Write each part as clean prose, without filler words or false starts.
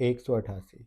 188।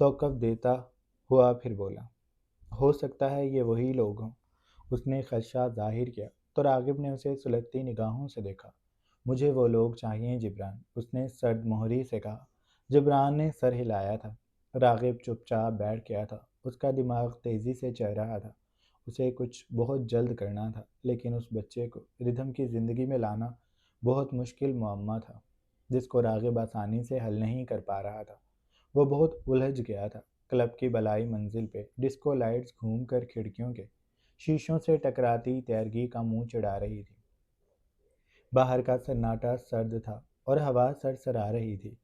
توقف دیتا ہوا پھر بولا، ہو سکتا ہے یہ وہی لوگ ہوں۔ اس نے خدشہ ظاہر کیا تو راغب نے اسے سلگتی نگاہوں سے دیکھا۔ مجھے وہ لوگ چاہیے جبران، اس نے سرد مہری سے کہا۔ جبران نے سر ہلایا تھا۔ راغب چپ چاپ بیٹھ گیا تھا۔ اس کا دماغ تیزی سے چل رہا تھا۔ اسے کچھ بہت جلد کرنا تھا، لیکن اس بچے کو ردھم کی زندگی میں لانا بہت مشکل معمہ تھا، جس کو راغب آسانی سے حل نہیں کر پا رہا تھا۔ وہ بہت الجھ گیا تھا۔ کلب کی بالائی منزل پہ ڈسکو لائٹس گھوم کر کھڑکیوں کے شیشوں سے ٹکراتی تیرگی کا منہ چڑھا رہی تھی۔ باہر کا سناٹا سرد تھا اور ہوا سرسرا رہی تھی۔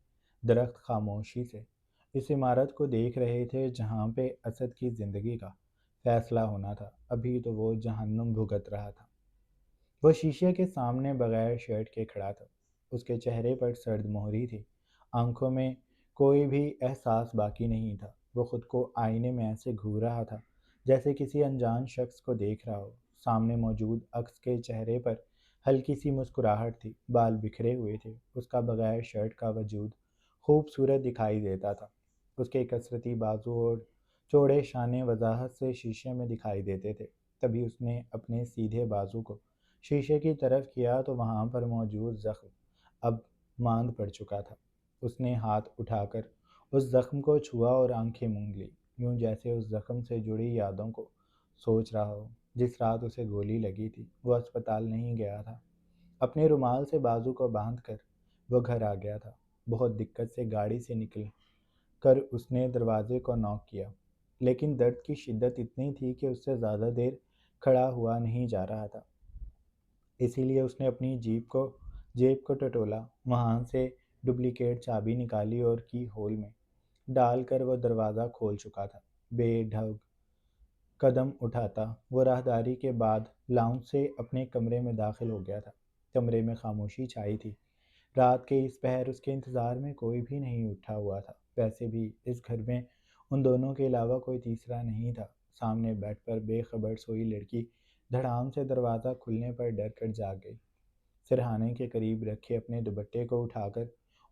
درخت خاموشی سے اس عمارت کو دیکھ رہے تھے جہاں پہ اسد کی زندگی کا فیصلہ ہونا تھا۔ ابھی تو وہ جہنم بھگت رہا تھا۔ وہ شیشے کے سامنے بغیر شرٹ کے کھڑا تھا۔ اس کے چہرے پر سرد مہری تھی، آنکھوں میں کوئی بھی احساس باقی نہیں تھا۔ وہ خود کو آئینے میں ایسے گھور رہا تھا جیسے کسی انجان شخص کو دیکھ رہا ہو۔ سامنے موجود عکس کے چہرے پر ہلکی سی مسکراہٹ تھی، بال بکھرے ہوئے تھے، اس کا بغیر شرٹ کا وجود خوبصورت دکھائی دیتا تھا۔ اس کے کثرتی بازو اور چوڑے شانے وضاحت سے شیشے میں دکھائی دیتے تھے۔ تبھی اس نے اپنے سیدھے بازو کو شیشے کی طرف کیا تو وہاں پر موجود زخم اب ماند پڑ چکا تھا۔ اس نے ہاتھ اٹھا کر اس زخم کو چھوا اور آنکھیں موند لی، یوں جیسے اس زخم سے جڑی یادوں کو سوچ رہا ہو۔ جس رات اسے گولی لگی تھی وہ اسپتال نہیں گیا تھا۔ اپنے رومال سے بازو کو باندھ کر وہ گھر آ گیا تھا۔ بہت دقت سے گاڑی سے نکل کر اس نے دروازے کو نوک کیا، لیکن درد کی شدت اتنی تھی کہ اس سے زیادہ دیر کھڑا ہوا نہیں جا رہا تھا۔ اسی لیے اس نے اپنی جیب کو ٹٹولا، وہاں سے ڈپلیکیٹ چابی نکالی اور کی ہول میں ڈال کر وہ دروازہ کھول چکا تھا۔ بے ڈھنگ قدم اٹھاتا وہ راہداری کے بعد لاؤنج سے اپنے کمرے میں داخل ہو گیا تھا۔ کمرے میں خاموشی چھائی تھی۔ رات کے اس پہر اس کے انتظار میں کوئی بھی نہیں اٹھا ہوا تھا۔ ویسے بھی اس گھر میں ان دونوں کے علاوہ کوئی تیسرا نہیں تھا۔ سامنے بیڈ پر بے خبر سوئی لڑکی دھڑام سے دروازہ کھلنے پر ڈر کر جاگ گئی۔ سرہانے کے قریب رکھے اپنے دوپٹے کو اٹھا کر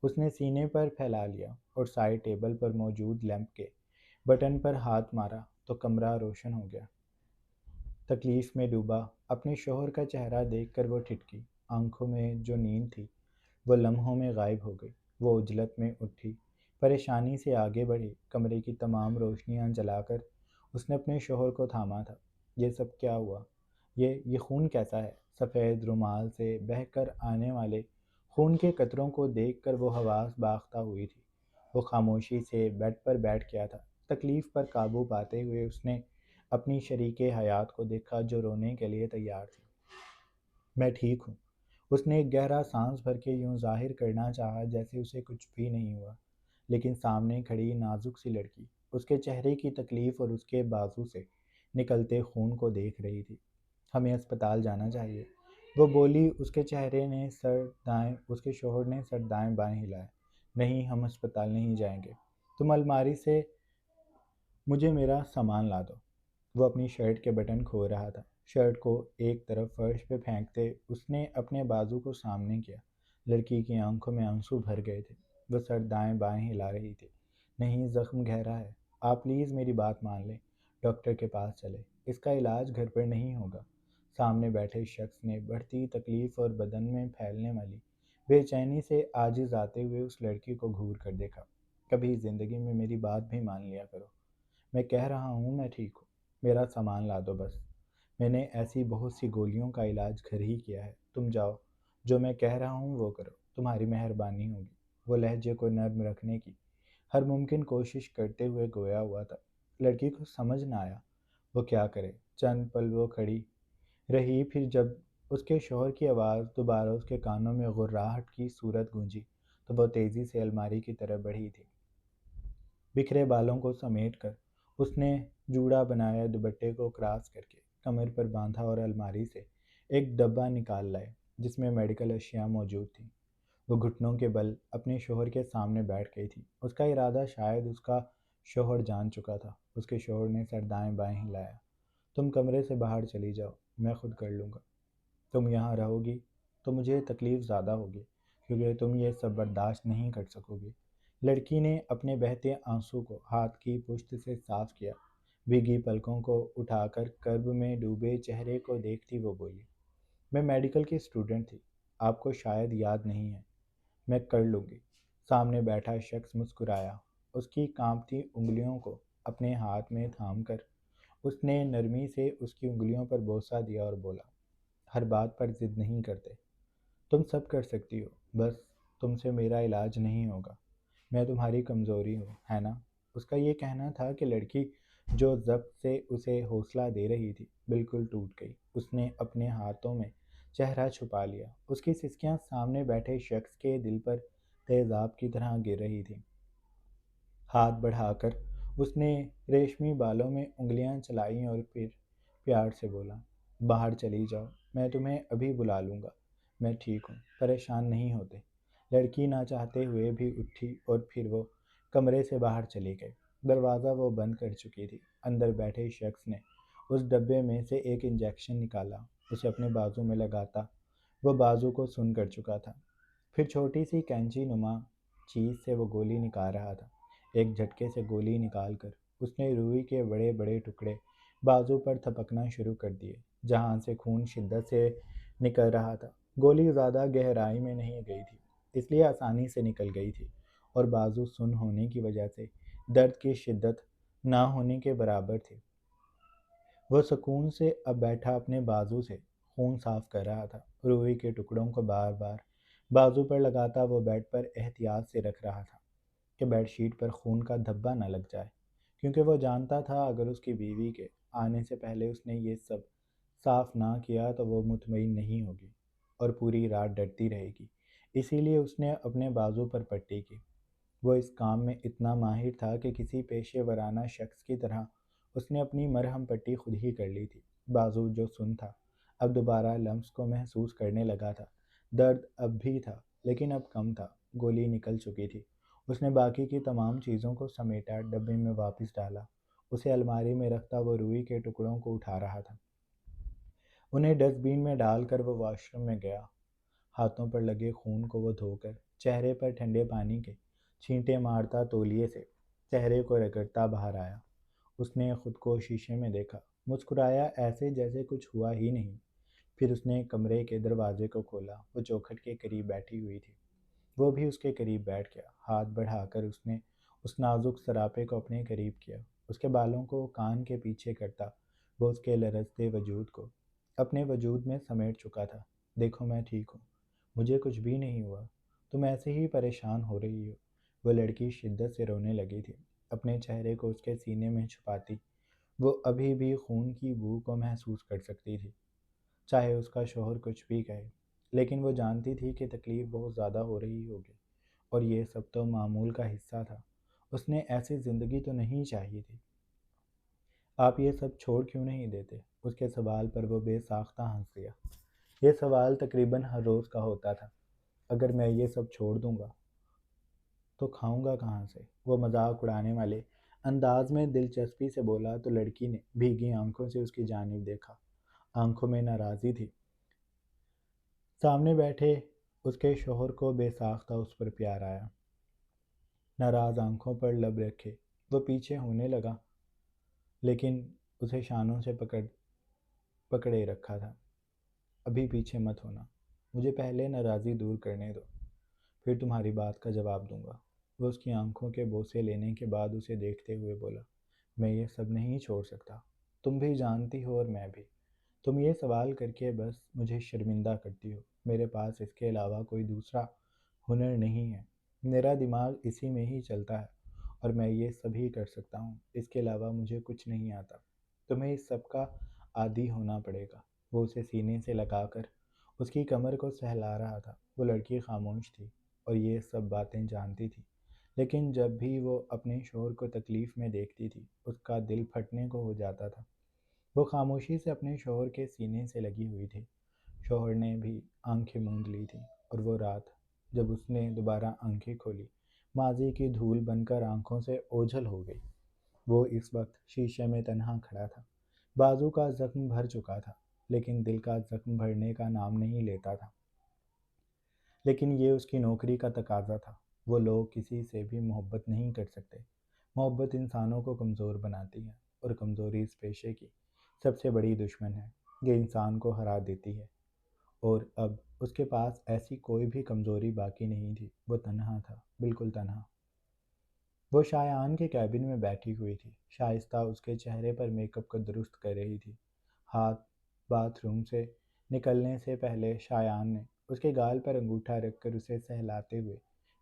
اس نے سینے پر پھیلا لیا اور سائڈ ٹیبل پر موجود لیمپ کے بٹن پر ہاتھ مارا تو کمرہ روشن ہو گیا۔ تکلیف میں ڈوبا اپنے شوہر کا چہرہ دیکھ کر وہ ٹھٹکی۔ آنکھوں میں جو نیند تھی وہ لمحوں میں غائب ہو گئی۔ وہ عجلت میں اٹھی، پریشانی سے آگے بڑھی۔ کمرے کی تمام روشنیاں جلا کر اس نے اپنے شوہر کو تھاما تھا۔ یہ سب کیا ہوا؟ یہ خون کیسا ہے؟ سفید رومال سے بہہ کر آنے والے خون کے قطروں کو دیکھ کر وہ حواس باختہ ہوئی تھی۔ وہ خاموشی سے بیڈ پر بیٹھ گیا تھا۔ تکلیف پر قابو پاتے ہوئے اس نے اپنی شریک حیات کو دیکھا جو رونے کے لیے تیار تھی۔ میں ٹھیک ہوں۔ اس نے ایک گہرا سانس بھر کے یوں ظاہر کرنا چاہا جیسے اسے کچھ بھی نہیں ہوا، لیکن سامنے کھڑی نازک سی لڑکی اس کے چہرے کی تکلیف اور اس کے بازو سے نکلتے خون کو دیکھ رہی تھی۔ ہمیں اسپتال جانا چاہیے، وہ بولی۔ اس کے شوہر نے سر دائیں بائیں ہلایا۔ نہیں، ہم اسپتال نہیں جائیں گے۔ تم الماری سے مجھے میرا سامان لا دو۔ وہ اپنی شرٹ کے بٹن کھول رہا تھا۔ شرٹ کو ایک طرف فرش پہ پھینکتے اس نے اپنے بازو کو سامنے کیا۔ لڑکی کی آنکھوں میں آنسو بھر گئے تھے۔ وہ سر دائیں بائیں ہلا رہی تھی۔ نہیں، زخم گہرا ہے، آپ پلیز میری بات مان لیں، ڈاکٹر کے پاس چلے، اس کا علاج گھر پر نہیں ہوگا۔ سامنے بیٹھے شخص نے بڑھتی تکلیف اور بدن میں پھیلنے والی بے چینی سے عاجز آتے ہوئے اس لڑکی کو گھور کر دیکھا۔ کبھی زندگی میں میری بات بھی مان لیا کرو۔ میں کہہ رہا ہوں میں ٹھیک ہوں، میرا سامان لا دو بس۔ میں نے ایسی بہت سی گولیوں کا علاج گھر ہی کیا ہے، تم جاؤ، جو میں کہہ رہا ہوں وہ کرو، تمہاری مہربانی ہوگی۔ وہ لہجے کو نرم رکھنے کی ہر ممکن کوشش کرتے ہوئے گویا ہوا تھا۔ لڑکی کو سمجھ نہ آیا وہ کیا کرے۔ چند پل وہ کھڑی رہی، پھر جب اس کے شوہر کی آواز دوبارہ اس کے کانوں میں غراہٹ کی صورت گونجی تو وہ تیزی سے الماری کی طرف بڑھی تھی۔ بکھرے بالوں کو سمیٹ کر اس نے جوڑا بنایا دوپٹے کو کراس کر کے کمر پر باندھا اور الماری سے ایک ڈبہ نکال لائے جس میں میڈیکل اشیاء موجود تھیں۔ وہ گھٹنوں کے بل اپنے شوہر کے سامنے بیٹھ گئی تھی۔ اس کا ارادہ شاید اس کا شوہر جان چکا تھا۔ اس کے شوہر نے سر دائیں بائیں ہلایا۔ تم کمرے سے باہر چلی جاؤ، میں خود کر لوں گا۔ تم یہاں رہو گی تو مجھے تکلیف زیادہ ہوگی کیونکہ تم یہ سب برداشت نہیں کر سکو گی، لڑکی نے اپنے بہتے آنسو کو ہاتھ کی پشت سے صاف کیا۔ بھیگی پلکوں کو اٹھا کر کرب میں ڈوبے چہرے کو دیکھتی وہ بولی، میں میڈیکل کی اسٹوڈنٹ تھی، آپ کو شاید یاد نہیں ہے، میں کر لوں گی۔ سامنے بیٹھا شخص مسکرایا۔ اس کی کانپتی انگلیوں کو اپنے ہاتھ میں تھام کر اس نے نرمی سے اس کی انگلیوں پر بوسہ دیا اور بولا، ہر بات پر ضد نہیں کرتے، تم سب کر سکتی ہو، بس تم سے میرا علاج نہیں ہوگا، میں تمہاری کمزوری ہوں، ہے نا؟ اس کا یہ کہنا تھا کہ لڑکی جو ضبط سے اسے حوصلہ دے رہی تھی بالکل ٹوٹ گئی۔ اس نے اپنے ہاتھوں میں چہرہ چھپا لیا۔ اس کی سسکیاں سامنے بیٹھے شخص کے دل پر تیزاب کی طرح گر رہی تھیں۔ ہاتھ بڑھا کر اس نے ریشمی بالوں میں انگلیاں چلائیں اور پھر پیار سے بولا، باہر چلی جاؤ، میں تمہیں ابھی بلا لوں گا، میں ٹھیک ہوں، پریشان نہیں ہوتے۔ لڑکی نہ چاہتے ہوئے بھی اٹھی اور پھر وہ کمرے سے باہر چلی گئی۔ دروازہ وہ بند کر چکی تھی۔ اندر بیٹھے شخص نے اس ڈبے میں سے ایک انجیکشن نکالا، اسے اپنے بازو میں لگاتا وہ بازو کو سن کر چکا تھا۔ پھر چھوٹی سی کینچی نما چیز سے وہ گولی نکال رہا تھا۔ ایک جھٹکے سے گولی نکال کر اس نے روئی کے بڑے بڑے ٹکڑے بازو پر تھپکنا شروع کر دیے، جہاں سے خون شدت سے نکل رہا تھا۔ گولی زیادہ گہرائی میں نہیں گئی تھی، اس لیے آسانی سے نکل گئی تھی، اور بازو سن ہونے کی وجہ سے درد کی شدت نہ ہونے کے برابر تھی۔ وہ سکون سے اب بیٹھا اپنے بازو سے خون صاف کر رہا تھا۔ روئی کے ٹکڑوں کو بار بار بازو پر لگاتا وہ بیڈ پر احتیاط سے رکھ رہا تھا کہ بیڈ شیٹ پر خون کا دھبا نہ لگ جائے، کیونکہ وہ جانتا تھا اگر اس کی بیوی کے آنے سے پہلے اس نے یہ سب صاف نہ کیا تو وہ مطمئن نہیں ہوگی اور پوری رات ڈرتی رہے گی۔ اسی لیے اس نے اپنے بازو پر پٹی کی۔ وہ اس کام میں اتنا ماہر تھا کہ کسی پیشے ورانہ شخص کی طرح اس نے اپنی مرہم پٹی خود ہی کر لی تھی۔ بازو جو سن تھا اب دوبارہ لمس کو محسوس کرنے لگا تھا۔ درد اب بھی تھا لیکن اب کم تھا۔ گولی نکل چکی تھی۔ اس نے باقی کی تمام چیزوں کو سمیٹا، ڈبے میں واپس ڈالا۔ اسے الماری میں رکھتا وہ روئی کے ٹکڑوں کو اٹھا رہا تھا۔ انہیں ڈسٹ بین میں ڈال کر وہ واش روم میں گیا۔ ہاتھوں پر لگے خون کو وہ دھو کر چہرے پر ٹھنڈے پانی کے چھینٹے مارتا تولیے سے چہرے کو رگڑتا باہر آیا۔ اس نے خود کو شیشے میں دیکھا، مسکرایا ایسے جیسے کچھ ہوا ہی نہیں۔ پھر اس نے کمرے کے دروازے کو کھولا۔ وہ چوکھٹ کے قریب بیٹھی ہوئی تھی۔ وہ بھی اس کے قریب بیٹھ گیا۔ ہاتھ بڑھا کر اس نے اس نازک سراپے کو اپنے قریب کیا۔ اس کے بالوں کو کان کے پیچھے کرتا وہ اس کے لرزتے وجود کو اپنے وجود میں سمیٹ چکا تھا۔ دیکھو میں ٹھیک ہوں، مجھے کچھ بھی نہیں ہوا، تم ایسے ہی پریشان ہو رہی ہو۔ وہ لڑکی شدت سے رونے لگی تھی، اپنے چہرے کو اس کے سینے میں چھپاتی۔ وہ ابھی بھی خون کی بو کو محسوس کر سکتی تھی، چاہے اس کا شوہر کچھ بھی کہے، لیکن وہ جانتی تھی کہ تکلیف بہت زیادہ ہو رہی ہوگی، اور یہ سب تو معمول کا حصہ تھا۔ اس نے ایسی زندگی تو نہیں چاہیے تھی۔ آپ یہ سب چھوڑ کیوں نہیں دیتے؟ اس کے سوال پر وہ بے ساختہ ہنس دیا۔ یہ سوال تقریباً ہر روز کا ہوتا تھا۔ اگر میں یہ سب چھوڑ دوں گا تو کھاؤں گا کہاں سے؟ وہ مذاق اڑانے والے انداز میں دلچسپی سے بولا تو لڑکی نے بھیگی آنکھوں سے اس کی جانب دیکھا۔ آنکھوں میں ناراضی تھی۔ سامنے بیٹھے اس کے شوہر کو بے ساختہ اس پر پیار آیا۔ ناراض آنکھوں پر لب رکھے وہ پیچھے ہونے لگا، لیکن اسے شانوں سے پکڑے رکھا تھا۔ ابھی پیچھے مت ہونا، مجھے پہلے ناراضی دور کرنے دو، پھر تمہاری بات کا جواب دوں گا۔ وہ اس کی آنکھوں کے بوسے لینے کے بعد اسے دیکھتے ہوئے بولا، میں یہ سب نہیں چھوڑ سکتا، تم بھی جانتی ہو اور میں بھی۔ تم یہ سوال کر کے بس مجھے شرمندہ کرتی ہو۔ میرے پاس اس کے علاوہ کوئی دوسرا ہنر نہیں ہے، میرا دماغ اسی میں ہی چلتا ہے اور میں یہ سب ہی کر سکتا ہوں، اس کے علاوہ مجھے کچھ نہیں آتا۔ تمہیں اس سب کا عادی ہونا پڑے گا۔ وہ اسے سینے سے لگا کر اس کی کمر کو سہلا رہا تھا۔ وہ لڑکی خاموش تھی اور یہ سب باتیں جانتی تھی، لیکن جب بھی وہ اپنے شوہر کو تکلیف میں دیکھتی تھی اس کا دل پھٹنے کو ہو جاتا تھا۔ وہ خاموشی سے اپنے شوہر کے سینے سے لگی ہوئی تھی۔ شوہر نے بھی آنکھیں موند لی تھیں، اور وہ رات جب اس نے دوبارہ آنکھیں کھولی ماضی کی دھول بن کر آنکھوں سے اوجھل ہو گئی۔ وہ اس وقت شیشے میں تنہا کھڑا تھا۔ بازو کا زخم بھر چکا تھا، لیکن دل کا زخم بھرنے کا نام نہیں لیتا تھا۔ لیکن یہ اس کی نوکری کا تقاضا تھا۔ وہ لوگ کسی سے بھی محبت نہیں کر سکتے۔ محبت انسانوں کو کمزور بناتی ہے، اور کمزوری اس پیشے کی سب سے بڑی دشمن ہے۔ یہ انسان کو ہرا دیتی ہے، اور اب اس کے پاس ایسی کوئی بھی کمزوری باقی نہیں تھی۔ وہ تنہا تھا، بالکل تنہا۔ وہ شایان کے کیبن میں بیٹھی ہوئی تھی۔ شائستہ اس کے چہرے پر میک اپ کو درست کر رہی تھی۔ ہاتھ باتھ روم سے نکلنے سے پہلے شایان نے اس کے گال پر انگوٹھا رکھ کر اسے سہلاتے ہوئے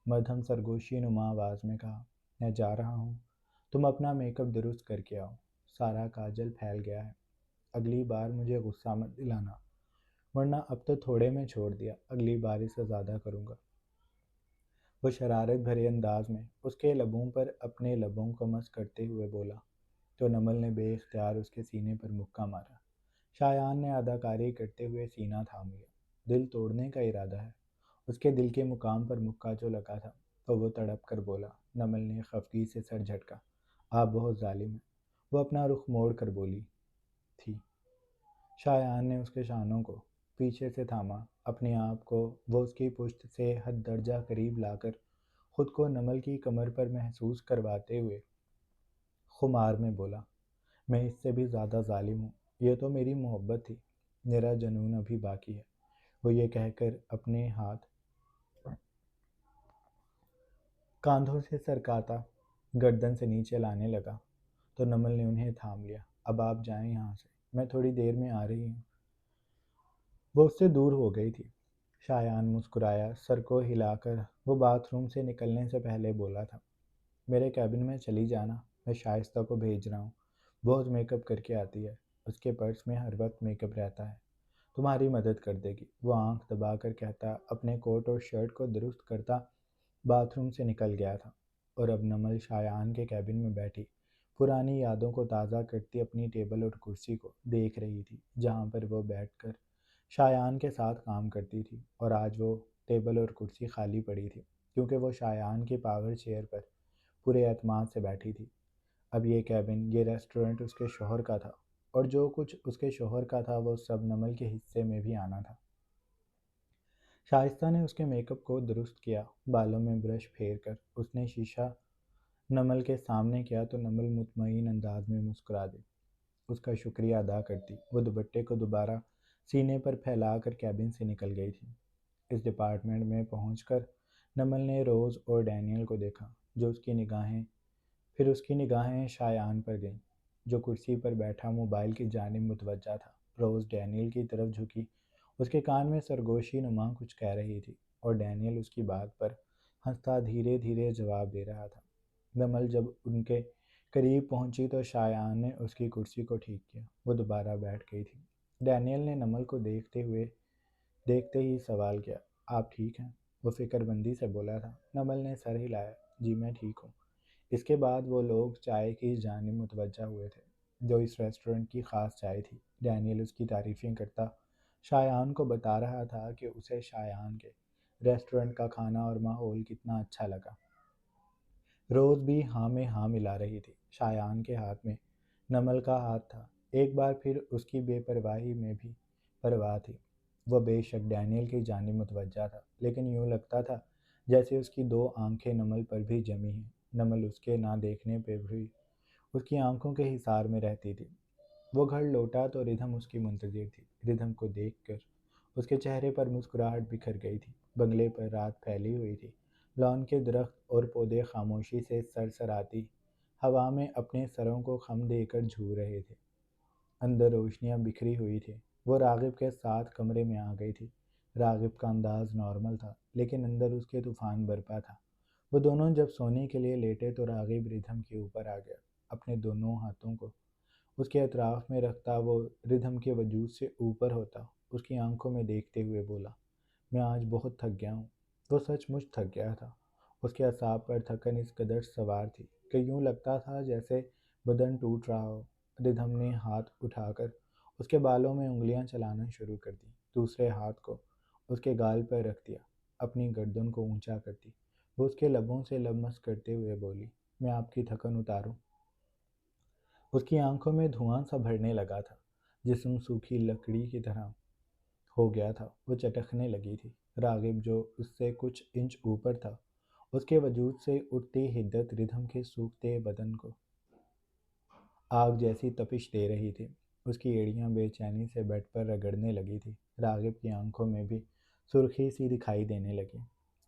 مدھم سرگوشی نما آواز میں کہا، میں جا رہا ہوں، تم اپنا میک اپ درست کر کے آؤ، سارا کاجل پھیل گیا ہے۔ اگلی بار مجھے غصہ مت دلانا، ورنہ اب تو تھوڑے میں چھوڑ دیا، اگلی بار اس سے زیادہ کروں گا۔ وہ شرارت بھرے انداز میں اس کے لبوں پر اپنے لبوں کو مس کرتے ہوئے بولا، تو نمل نے بے اختیار اس کے سینے پر مکہ مارا۔ شایان نے اداکاری کرتے ہوئے سینہ تھام لیا۔ دل توڑنے کا ارادہ ہے۔ اس کے دل کے مقام پر مکہ جو لگا تھا تو وہ تڑپ کر بولا۔ نمل نے خفگی سے سر جھٹکا۔ آپ بہت ظالم ہیں، وہ اپنا رخ موڑ کر بولی تھی۔ شایان نے اس کے شانوں کو پیچھے سے تھاما۔ اپنے آپ کو وہ اس کی پشت سے حد درجہ قریب لا کر خود کو نمل کی کمر پر محسوس کرواتے ہوئے خمار میں بولا، میں اس سے بھی زیادہ ظالم ہوں، یہ تو میری محبت تھی، میرا جنون ابھی باقی ہے۔ وہ یہ کہہ کر اپنے ہاتھ کاندھوں سے سرکاتا گردن سے نیچے لانے لگا تو نمل نے انہیں تھام لیا۔ اب آپ جائیں یہاں سے، میں تھوڑی دیر میں آ رہی ہوں۔ وہ اس سے دور ہو گئی تھی۔ شایان مسکرایا، سر کو ہلا کر وہ باتھ روم سے نکلنے سے پہلے بولا تھا، میرے کیبن میں چلی جانا، میں شائستہ کو بھیج رہا ہوں، بہت میک اپ کر کے آتی ہے، اس کے پرس میں ہر وقت میک اپ رہتا ہے، تمہاری مدد کر دے گی۔ وہ آنکھ دبا کر کہتا اپنے کوٹ اور شرٹ کو درست کرتا باتھ روم سے نکل گیا تھا، اور اب نمل شایان کے کیبن میں بیٹھی پرانی یادوں کو تازہ کرتی اپنی ٹیبل اور کرسی کو دیکھ رہی تھی، جہاں پر وہ بیٹھ کر شایان کے ساتھ کام کرتی تھی، اور آج وہ ٹیبل اور کرسی خالی پڑی تھی کیونکہ وہ شایان کی پاور چیئر پر پورے اعتماد سے بیٹھی تھی۔ اب یہ کیبن، یہ ریسٹورنٹ اس کے شوہر کا تھا، اور جو کچھ اس کے شوہر کا تھا وہ سب نمل کے حصے میں بھی آنا تھا۔ شائستہ نے اس کے میک اپ کو درست کیا، بالوں میں برش پھیر کر اس نے شیشہ نمل کے سامنے کیا تو نمل مطمئن انداز میں مسکرا دی، اس کا شکریہ ادا کرتی وہ دوپٹے کو دوبارہ سینے پر پھیلا کر کیبن سے نکل گئی تھی۔ اس ڈپارٹمنٹ میں پہنچ کر نمل نے روز اور ڈینیل کو دیکھا، جو اس کی نگاہیں شایان پر گئیں، جو کرسی پر بیٹھا موبائل کی جانب متوجہ تھا۔ روز ڈینیل کی طرف جھکی، اس کے کان میں سرگوشی نما کچھ کہہ رہی تھی، اور ڈینیل اس کی بات پر ہنستا دھیرے دھیرے جواب دے رہا تھا۔ نمل جب ان کے قریب پہنچی تو شایان نے اس کی کرسی کو ٹھیک کیا، وہ دوبارہ بیٹھ گئی تھی۔ ڈینیل نے نمل کو دیکھتے ہی سوال کیا، آپ ٹھیک ہیں؟ وہ فکر مندی سے بولا تھا۔ نمل نے سر ہلایا، جی میں ٹھیک ہوں۔ اس کے بعد وہ لوگ چائے کی جانب متوجہ ہوئے تھے، جو اس ریسٹورنٹ کی خاص چائے تھی۔ ڈینیل اس کی تعریفیں کرتا شایان کو بتا رہا تھا کہ اسے شایان کے ریسٹورنٹ کا کھانا اور ماحول کتنا اچھا لگا۔ روز بھی ہاں میں ہاں ملا رہی تھی۔ شایان کے ہاتھ میں نمل کا ہاتھ تھا۔ ایک بار پھر اس کی بے پرواہی میں بھی پرواہ تھی۔ وہ بے شک ڈینیل کی جانب متوجہ تھا، لیکن یوں لگتا تھا جیسے اس کی دو آنکھیں نمل پر بھی جمی ہیں۔ نمل اس کے نہ دیکھنے پہ بھی اس کی آنکھوں کے حصار میں رہتی تھی۔ وہ گھر لوٹا تو ردھم اس کی منتظر تھی۔ ردھم کو دیکھ کر اس کے چہرے پر مسکراہٹ بکھر گئی تھی۔ بنگلے پر رات پھیلی ہوئی تھی۔ لان کے درخت اور پودے خاموشی سے سرسراتی ہوا میں اپنے سروں کو خم دے کر جھول رہے تھے۔ اندر روشنیاں بکھری ہوئی تھیں۔ وہ راغب کے ساتھ کمرے میں آ گئی تھی۔ راغب کا انداز نارمل تھا، لیکن اندر اس کے طوفان برپا تھا۔ وہ دونوں جب سونے کے لیے لیٹے تو راغب ردھم کے اوپر آ گیا۔ اپنے دونوں ہاتھوں کو اس کے اطراف میں رکھتا وہ ردھم کے وجود سے اوپر ہوتا اس کی آنکھوں میں دیکھتے ہوئے بولا، میں آج بہت تھک گیا ہوں۔ وہ سچ مچ تھک گیا تھا۔ اس کے اعصاب پر تھکن اس قدر سوار تھی کہ یوں لگتا تھا جیسے بدن ٹوٹ رہا ہو۔ ردھم نے ہاتھ اٹھا کر اس کے بالوں میں انگلیاں چلانا شروع کر دی، دوسرے ہاتھ کو اس کے گال پر رکھ دیا، اپنی گردن کو اونچا کرتی وہ اس کے لبوں سے لمس کرتے ہوئے بولی، میں آپ کی تھکن اتاروں؟ اس کی آنکھوں میں دھواں سا بھرنے لگا تھا، جسم سوکھی لکڑی کی طرح ہو گیا تھا۔ وہ چٹکنے لگی تھی۔ راغب جو اس سے کچھ انچ اوپر تھا اس کے وجود سے اٹھتی حدت ردھم کے سوکھتے بدن کو آگ جیسی تپش دے رہی تھی۔ اس کی ایڑیاں بے چینی سے بیڈ پر رگڑنے لگی تھی۔ راغب کی آنکھوں میں بھی سرخی سی دکھائی دینے لگی۔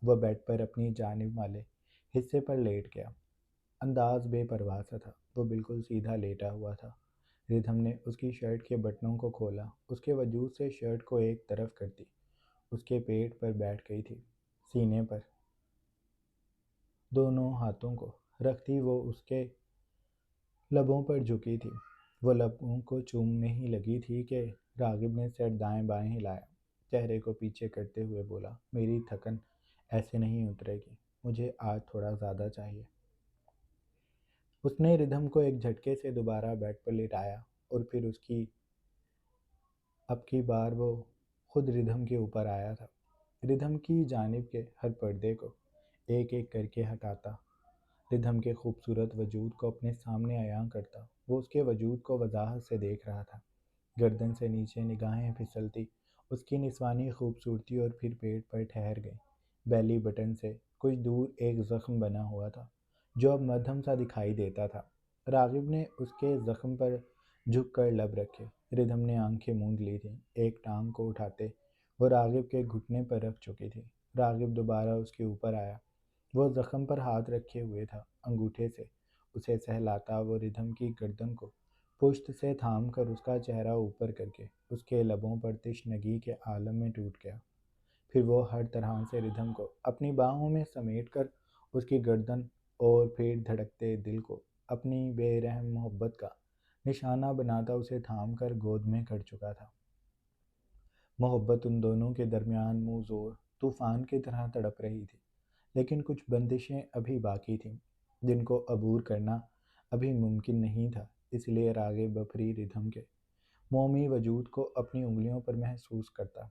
وہ بیڈ پر اپنی جانب والے حصے پر لیٹ گیا۔ انداز بے پرواہ سا تھا، وہ بالکل سیدھا لیٹا ہوا تھا۔ ردھم نے اس کی شرٹ کے بٹنوں کو کھولا، اس کے وجود سے شرٹ کو ایک طرف کر دی۔ اس کے پیٹ پر بیٹھ گئی تھی، سینے پر دونوں ہاتھوں کو رکھتی وہ اس کے لبوں پر جھکی تھی۔ وہ لبوں کو چومنے ہی لگی تھی کہ راغب نے سر دائیں بائیں ہلایا، چہرے کو پیچھے کرتے ہوئے بولا، میری تھکن ایسے نہیں اترے گی، مجھے آج تھوڑا زیادہ چاہیے۔ اس نے ردھم کو ایک جھٹکے سے دوبارہ بیڈ پر لٹایا اور پھر اب کی بار وہ خود ردھم کے اوپر آیا تھا۔ ردھم کی جانب کے ہر پردے کو ایک ایک کر کے ہٹاتا، ردھم کے خوبصورت وجود کو اپنے سامنے عیاں کرتا۔ وہ اس کے وجود کو وضاحت سے دیکھ رہا تھا۔ گردن سے نیچے نگاہیں پھسلتی اس کی نسوانی خوبصورتی اور پھر پیٹ پر ٹھہر گئی۔ بیلی بٹن سے کچھ دور ایک زخم بنا ہوا تھا جو اب مدھم سا دکھائی دیتا تھا۔ راغب نے اس کے زخم پر جھک کر لب رکھے۔ ردھم نے آنکھیں موند لی تھیں، ایک ٹانگ کو اٹھاتے وہ راغب کے گھٹنے پر رکھ چکی تھی۔ راغب دوبارہ اس کے اوپر آیا، وہ زخم پر ہاتھ رکھے ہوئے تھا، انگوٹھے سے اسے سہلاتا وہ ردھم کی گردن کو پشت سے تھام کر اس کا چہرہ اوپر کر کے اس کے لبوں پر تشنگی کے عالم میں ٹوٹ گیا۔ پھر وہ ہر طرح سے ردھم کو اپنی باہوں میں سمیٹ کر اس کی گردن اور پھر دھڑکتے دل کو اپنی بے رحم محبت کا نشانہ بناتا اسے تھام کر گود میں کر چکا تھا۔ محبت ان دونوں کے درمیان منہ زور طوفان کی طرح تڑپ رہی تھی، لیکن کچھ بندشیں ابھی باقی تھیں جن کو عبور کرنا ابھی ممکن نہیں تھا۔ اس لیے راغب بپھری ردھم کے مومی وجود کو اپنی انگلیوں پر محسوس کرتا،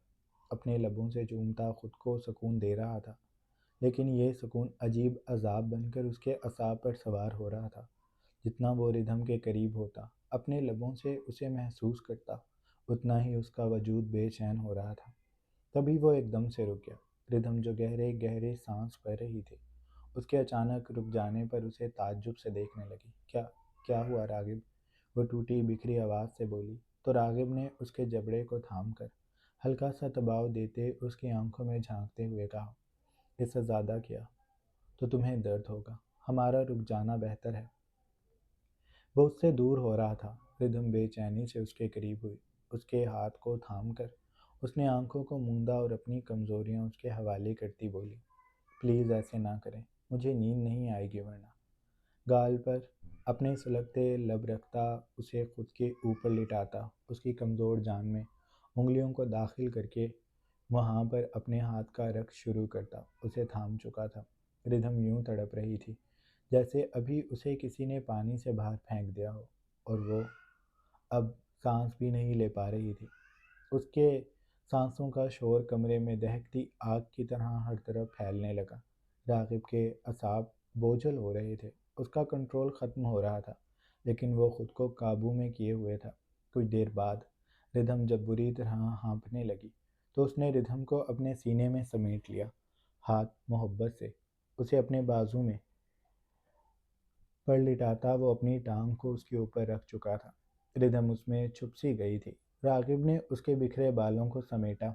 اپنے لبوں سے چومتا خود کو سکون دے رہا تھا، لیکن یہ سکون عجیب عذاب بن کر اس کے اعصاب پر سوار ہو رہا تھا۔ جتنا وہ ردھم کے قریب ہوتا، اپنے لبوں سے اسے محسوس کرتا، اتنا ہی اس کا وجود بے چین ہو رہا تھا۔ تبھی وہ ایک دم سے رک گیا۔ ردھم جو گہرے گہرے سانس بھر رہی تھی، اس کے اچانک رک جانے پر اسے تعجب سے دیکھنے لگی۔ کیا ہوا راغب؟ وہ ٹوٹی بکھری آواز سے بولی تو راغب نے اس کے جبڑے کو تھام کر ہلکا سا دباؤ دیتے اس کی آنکھوں میں جھانکتے ہوئے کہا، اس سے زیادہ کیا تو تمہیں درد ہوگا، ہمارا رک جانا بہتر ہے۔ وہ اس سے دور ہو رہا تھا۔ ردھم بے چینی سے اس کے قریب ہوئی، اس کے ہاتھ کو تھام کر اس نے آنکھوں کو موندا اور اپنی کمزوریاں اس کے حوالے کرتی بولی، پلیز ایسے نہ کریں، مجھے نیند نہیں آئے گی ورنہ۔ گال پر اپنے سلگتے لب رکھتا اسے خود کے اوپر لٹاتا، اس کی کمزور جان میں انگلیوں کو داخل کر کے وہاں پر اپنے ہاتھ کا رقص شروع کرتا، اسے تھام چکا تھا۔ ردھم یوں تڑپ رہی تھی جیسے ابھی اسے کسی نے پانی سے باہر پھینک دیا ہو، اور وہ اب سانس بھی نہیں لے پا رہی تھی۔ اس کے سانسوں کا شور کمرے میں دہکتی آگ کی طرح ہر طرف پھیلنے لگا۔ راغب کے اعصاب بوجھل ہو رہے تھے، اس کا کنٹرول ختم ہو رہا تھا، لیکن وہ خود کو قابو میں کیے ہوئے تھا۔ کچھ دیر بعد ردھم جب بری طرح ہانپنے لگی تو اس نے ردھم کو اپنے سینے میں سمیٹ لیا، ہاتھ محبت سے اسے اپنے بازو میں پر لٹاتا وہ اپنی ٹانگ کو اس کے اوپر رکھ چکا تھا۔ ردھم اس میں چھپ سی گئی تھی۔ راغب نے اس کے بکھرے بالوں کو سمیٹا،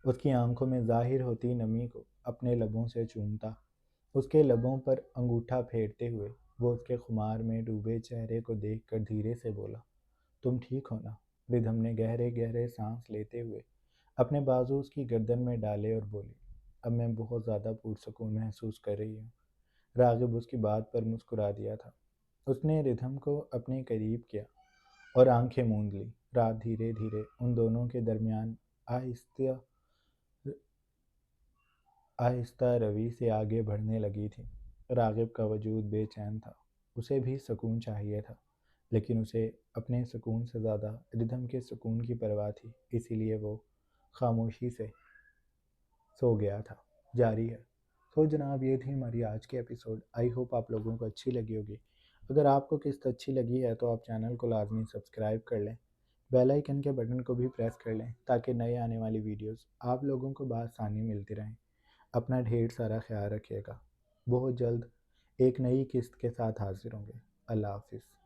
اس کی آنکھوں میں ظاہر ہوتی نمی کو اپنے لبوں سے چومتا، اس کے لبوں پر انگوٹھا پھیرتے ہوئے وہ اس کے خمار میں ڈوبے چہرے کو دیکھ کر دھیرے سے بولا، تم ٹھیک ہو نا؟ ردھم نے گہرے گہرے سانس لیتے ہوئے اپنے بازو اس کی گردن میں ڈالے اور بولی، اب میں بہت زیادہ پرسکون محسوس کر رہی ہوں۔ راغب اس کی بات پر مسکرا دیا تھا۔ اس نے ردھم کو اپنے قریب کیا اور آنکھیں موند لی۔ رات دھیرے دھیرے ان دونوں کے درمیان آہستہ روی سے آگے بڑھنے لگی تھی۔ راغب کا وجود بے چین تھا، اسے بھی سکون چاہیے تھا، لیکن اسے اپنے سکون سے زیادہ ردھم کے سکون کی پرواہ تھی، اسی لیے وہ خاموشی سے سو گیا تھا۔ جاری ہے۔ تو جناب یہ تھی ہماری آج کی ایپیسوڈ۔ آئی ہوپ آپ لوگوں کو اچھی لگی ہوگی۔ اگر آپ کو قسط اچھی لگی ہے تو آپ چینل کو لازمی سبسکرائب کر لیں، بیل آئیکن کے بٹن کو بھی پریس کر لیں تاکہ نئے آنے والی ویڈیوز آپ لوگوں کو بآسانی ملتی رہیں۔ اپنا ڈھیر سارا خیال رکھیے گا۔ بہت جلد ایک نئی قسط کے ساتھ حاضر ہوں گے۔ اللہ حافظ۔